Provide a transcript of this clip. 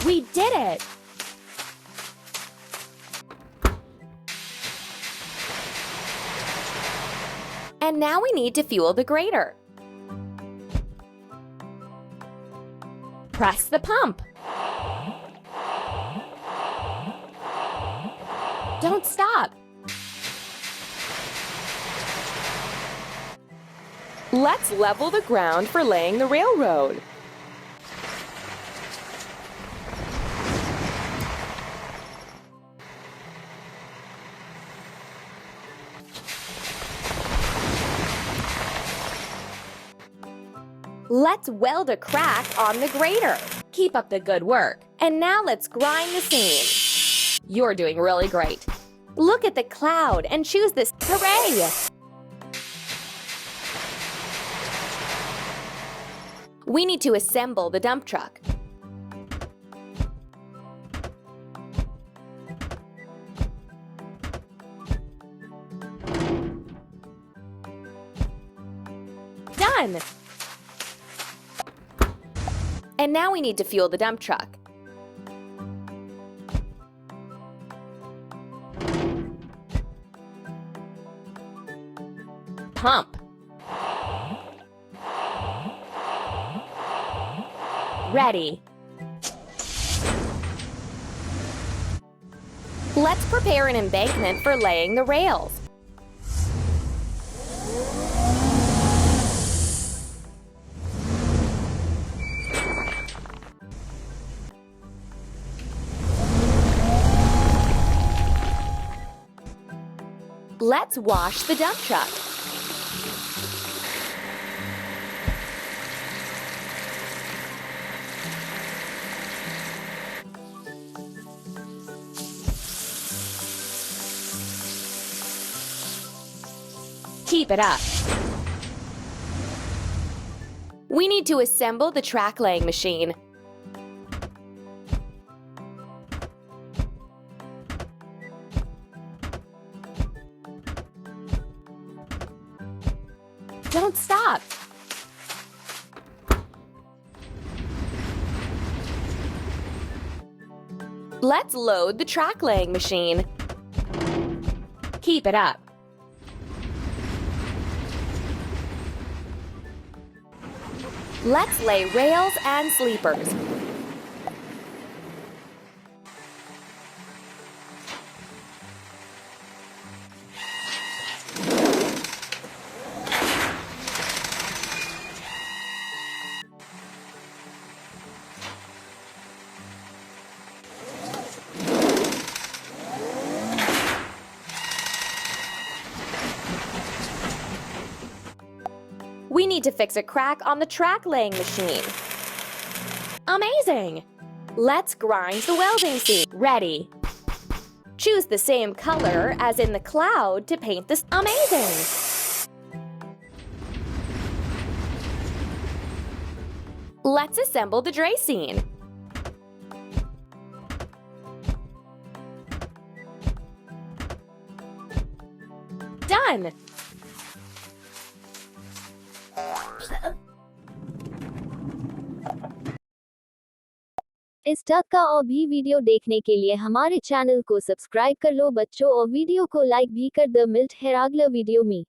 We did it! And now we need to fuel the grater. Press the pump. Don't stop. Let's level the ground for laying the railroad. Let's weld a crack on the grater. Keep up the good work. And now let's grind the seam. You're doing really great. Look at the cloud and choose this. Hooray! We need to assemble the dump truck. Done! And now we need to fuel the dump truck. Pump. Ready. Let's prepare an embankment for laying the rails. Let's wash the dump truck. Keep it up. We need to assemble the track laying machine. Don't stop. Let's load the track laying machine. Keep it up. Let's lay rails and sleepers. We need to fix a crack on the track laying machine. Amazing! Let's grind the welding seam. Ready. Choose the same color as in the cloud to paint this. Amazing! Let's assemble the dray scene. Done! इस तक का और भी video देखने के लिए हमारे channel को सब्सक्राइब कर लो बच्चों और वीडियो को लाइक भी कर दो। मिलते हैं अगले वीडियो में।